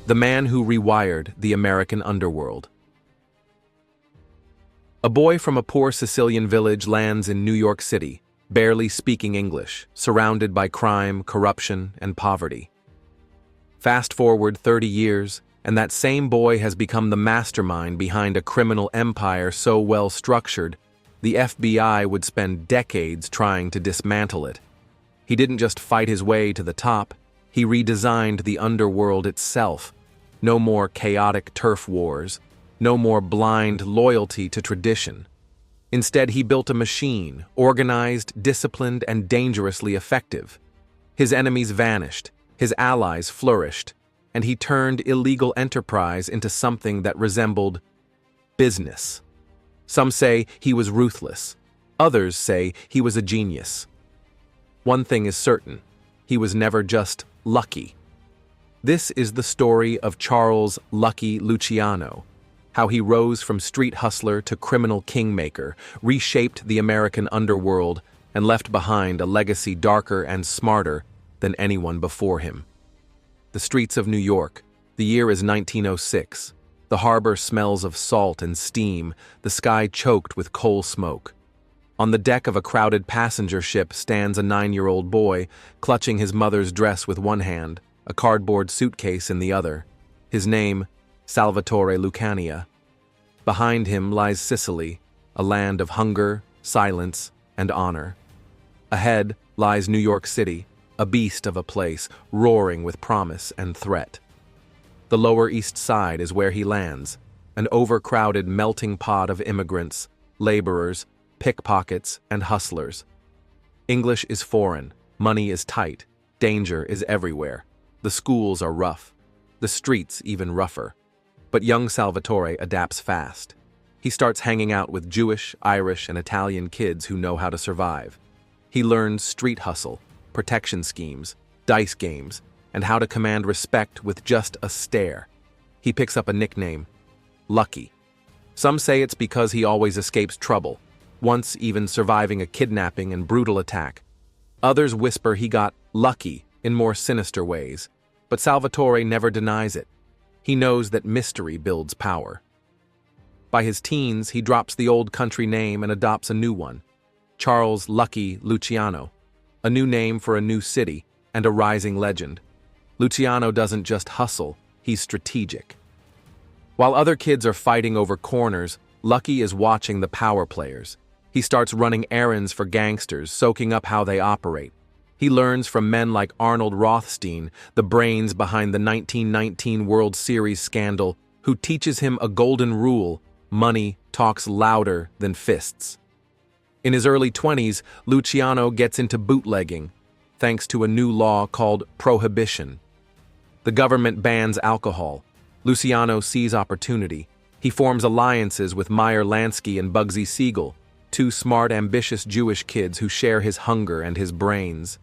the man who rewired the American underworld. A boy from a poor Sicilian village lands in New York City, barely speaking English, surrounded by crime, corruption, and poverty. Fast forward 30 years, and that same boy has become the mastermind behind a criminal empire so well structured, the FBI would spend decades trying to dismantle it. He didn't just fight his way to the top, he redesigned the underworld itself. No more chaotic turf wars, no more blind loyalty to tradition. Instead, he built a machine, organized, disciplined, and dangerously effective. His enemies vanished, his allies flourished, and he turned illegal enterprise into something that resembled business. Some say he was ruthless. Others say he was a genius. One thing is certain, he was never just lucky. This is the story of Charles "Lucky" Luciano, how he rose from street hustler to criminal kingmaker, reshaped the American underworld, and left behind a legacy darker and smarter than anyone before him. The streets of New York. The year is 1906. The harbor smells of salt and steam, the sky choked with coal smoke. On the deck of a crowded passenger ship stands a 9-year-old boy, clutching his mother's dress with one hand, a cardboard suitcase in the other. His name, Salvatore Lucania. Behind him lies Sicily, a land of hunger, silence, and honor. Ahead lies New York City, a beast of a place, roaring with promise and threat. The Lower East Side is where he lands, an overcrowded melting pot of immigrants, laborers, pickpockets, and hustlers. English is foreign, money is tight, danger is everywhere. The schools are rough, the streets even rougher. But young Salvatore adapts fast. He starts hanging out with Jewish, Irish, and Italian kids who know how to survive. He learns street hustle, protection schemes, dice games, and how to command respect with just a stare. He picks up a nickname, Lucky. Some say it's because he always escapes trouble, once even surviving a kidnapping and brutal attack. Others whisper he got lucky in more sinister ways, but Salvatore never denies it. He knows that mystery builds power. By his teens, he drops the old country name and adopts a new one, Charles "Lucky" Luciano, a new name for a new city and a rising legend. Luciano doesn't just hustle, he's strategic. While other kids are fighting over corners, Lucky is watching the power players. He starts running errands for gangsters, soaking up how they operate. He learns from men like Arnold Rothstein, the brains behind the 1919 World Series scandal, who teaches him a golden rule: money talks louder than fists. In his early 20s, Luciano gets into bootlegging, thanks to a new law called Prohibition. The government bans alcohol. Luciano sees opportunity. He forms alliances with Meyer Lansky and Bugsy Siegel, two smart, ambitious Jewish kids who share his hunger and his brains.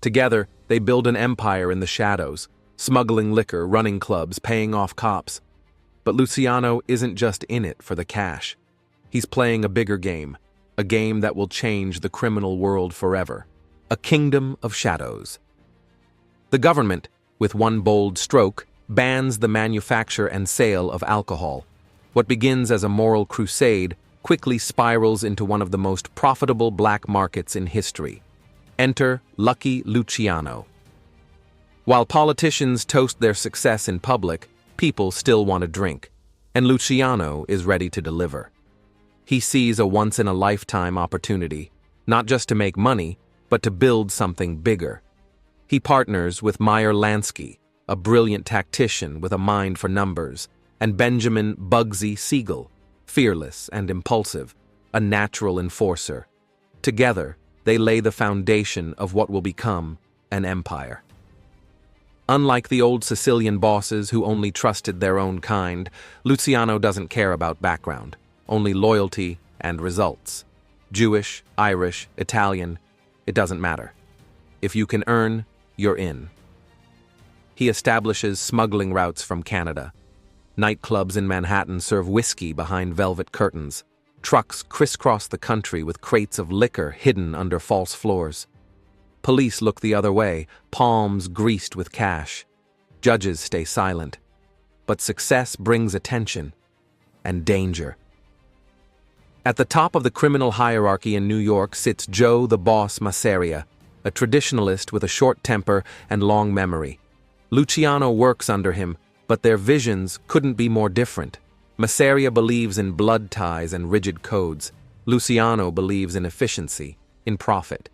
Together, they build an empire in the shadows, smuggling liquor, running clubs, paying off cops. But Luciano isn't just in it for the cash. He's playing a bigger game, a game that will change the criminal world forever. A kingdom of shadows. The government, with one bold stroke, bans the manufacture and sale of alcohol. What begins as a moral crusade quickly spirals into one of the most profitable black markets in history. Enter Lucky Luciano. While politicians toast their success in public, people still want to drink, and Luciano is ready to deliver. He sees a once-in-a-lifetime opportunity, not just to make money, but to build something bigger. He partners with Meyer Lansky, a brilliant tactician with a mind for numbers, and Benjamin "Bugsy" Siegel, fearless and impulsive, a natural enforcer. Together, they lay the foundation of what will become an empire. Unlike the old Sicilian bosses who only trusted their own kind, Luciano doesn't care about background, only loyalty and results. Jewish, Irish, Italian, it doesn't matter. If you can earn, you're in. He establishes smuggling routes from Canada. Nightclubs in Manhattan serve whiskey behind velvet curtains. Trucks crisscross the country with crates of liquor hidden under false floors. Police look the other way, palms greased with cash. Judges stay silent. but success brings attention and danger. At the top of the criminal hierarchy in New York sits Joe the Boss Masseria, a traditionalist with a short temper and long memory. Luciano works under him, but their visions couldn't be more different. Masseria believes in blood ties and rigid codes. Luciano believes in efficiency, in profit.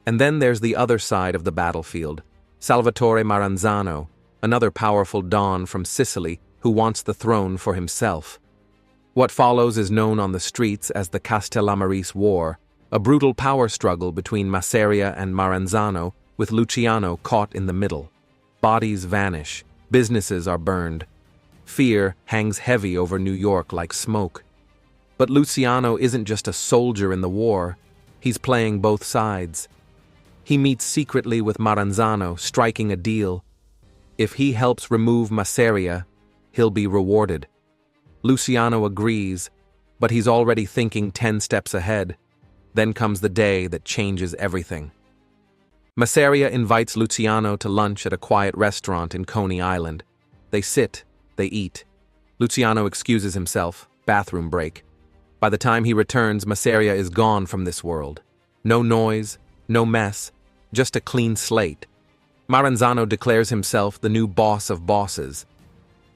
And then there's the other side of the battlefield, Salvatore Maranzano, another powerful don from Sicily who wants the throne for himself. What follows is known on the streets as the Castellamarese War, a brutal power struggle between Masseria and Maranzano, with Luciano caught in the middle. Bodies vanish, businesses are burned. Fear hangs heavy over New York like smoke. But Luciano isn't just a soldier in the war, he's playing both sides. He meets secretly with Maranzano, striking a deal. If he helps remove Masseria, he'll be rewarded. Luciano agrees, but he's already thinking 10 steps ahead. Then comes the day that changes everything. Masseria invites Luciano to lunch at a quiet restaurant in Coney Island. They sit, they eat. Luciano excuses himself, bathroom break. By the time he returns, Masseria is gone from this world. No noise, no mess, just a clean slate. Maranzano declares himself the new boss of bosses.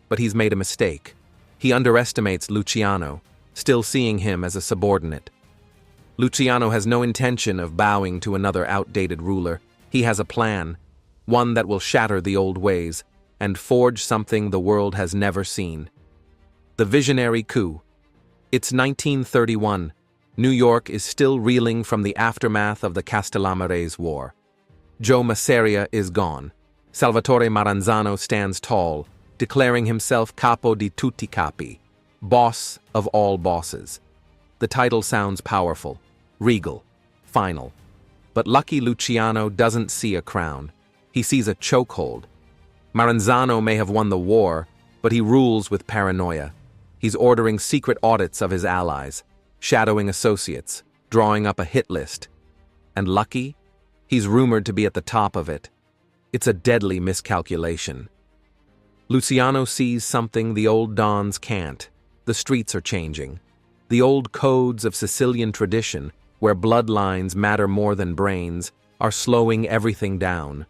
But he's made a mistake. He underestimates Luciano, still seeing him as a subordinate. Luciano has no intention of bowing to another outdated ruler. He has a plan, one that will shatter the old ways and forge something the world has never seen. The visionary coup. It's 1931. New York is still reeling from the aftermath of the Castellamarese War. Joe Masseria is gone. Salvatore Maranzano stands tall, declaring himself capo di tutti capi, boss of all bosses. The title sounds powerful, regal, final. But lucky Luciano doesn't see a crown. He sees a chokehold. Maranzano may have won the war, but he rules with paranoia. He's ordering secret audits of his allies, shadowing associates, drawing up a hit list. And lucky? He's rumored to be at the top of it. It's a deadly miscalculation. Luciano sees something the old dons can't. The streets are changing. The old codes of Sicilian tradition, where bloodlines matter more than brains, are slowing everything down.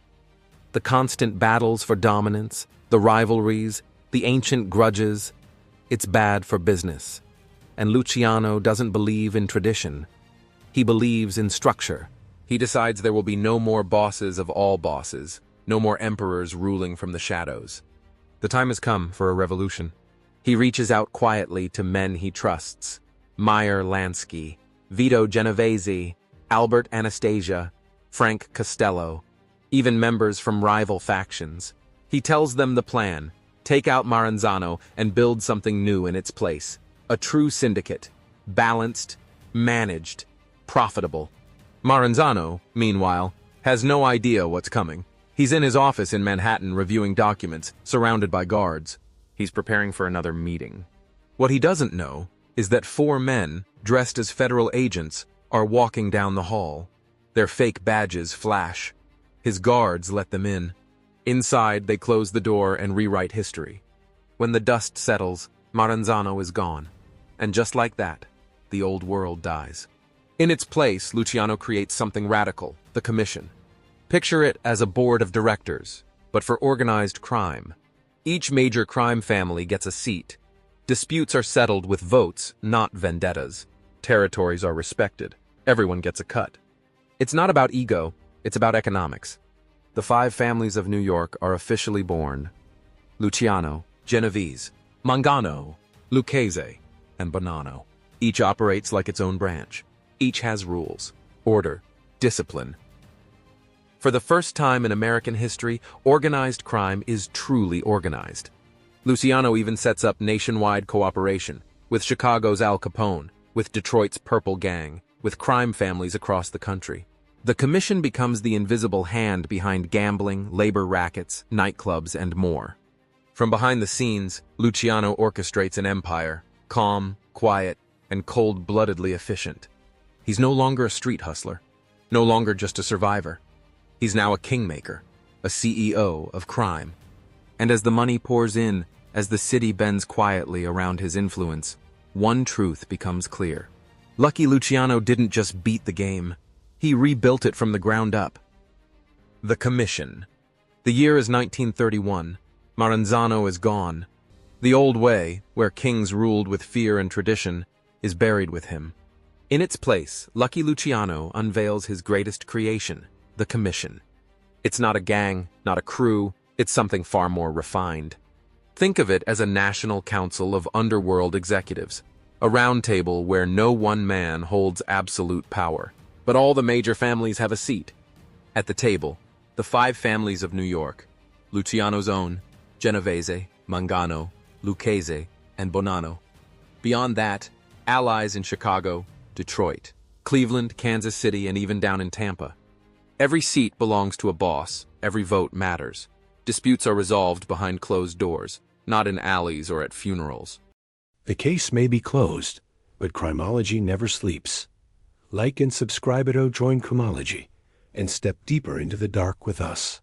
The constant battles for dominance, the rivalries, the ancient grudges, it's bad for business. And Luciano doesn't believe in tradition. He believes in structure. He decides there will be no more bosses of all bosses, no more emperors ruling from the shadows. The time has come for a revolution. He reaches out quietly to men he trusts. Meyer Lansky, Vito Genovese, Albert Anastasia, Frank Costello, even members from rival factions. He tells them the plan: take out Maranzano and build something new in its place. A true syndicate, balanced, managed, profitable. Maranzano, meanwhile, has no idea what's coming. He's in his office in Manhattan reviewing documents, surrounded by guards. He's preparing for another meeting. What he doesn't know is that 4 men, dressed as federal agents, are walking down the hall. Their fake badges flash. His guards let them in. Inside, they close the door and rewrite history. When the dust settles, Maranzano is gone. And just like that, the old world dies. In its place, Luciano creates something radical, the Commission. Picture it as a board of directors, but for organized crime. Each major crime family gets a seat. Disputes are settled with votes, not vendettas. Territories are respected. Everyone gets a cut. It's not about ego, it's about economics. The 5 families of New York are officially born: Luciano, Genovese, Mangano, Lucchese, and Bonanno. Each operates like its own branch. Each has rules, order, discipline. For the first time in American history, organized crime is truly organized. Luciano even sets up nationwide cooperation, with Chicago's Al Capone, with Detroit's Purple Gang, with crime families across the country. The Commission becomes the invisible hand behind gambling, labor rackets, nightclubs, and more. From behind the scenes, Luciano orchestrates an empire, calm, quiet, and cold-bloodedly efficient. He's no longer a street hustler, no longer just a survivor. He's now a kingmaker, a CEO of crime. And as the money pours in, As the city bends quietly around his influence, one truth becomes clear. Lucky Luciano didn't just beat the game, he rebuilt it from the ground up. The Commission. The year is 1931. Maranzano is gone. The old way, where kings ruled with fear and tradition, is buried with him. In its place, Lucky Luciano unveils his greatest creation, the Commission. It's not a gang, not a crew, it's something far more refined. Think of it as a national council of underworld executives, a round table where no one man holds absolute power, but all the major families have a seat. At the table, the 5 families of New York, Luciano's own, Genovese, Mangano, Lucchese, and Bonanno. Beyond that, allies in Chicago, Detroit, Cleveland, Kansas City, and even down in Tampa. Every seat belongs to a boss, every vote matters. Disputes are resolved behind closed doors, not in alleys or at funerals. The case may be closed, but criminology never sleeps. Like and subscribe at join Criminology, and step deeper into the dark with us.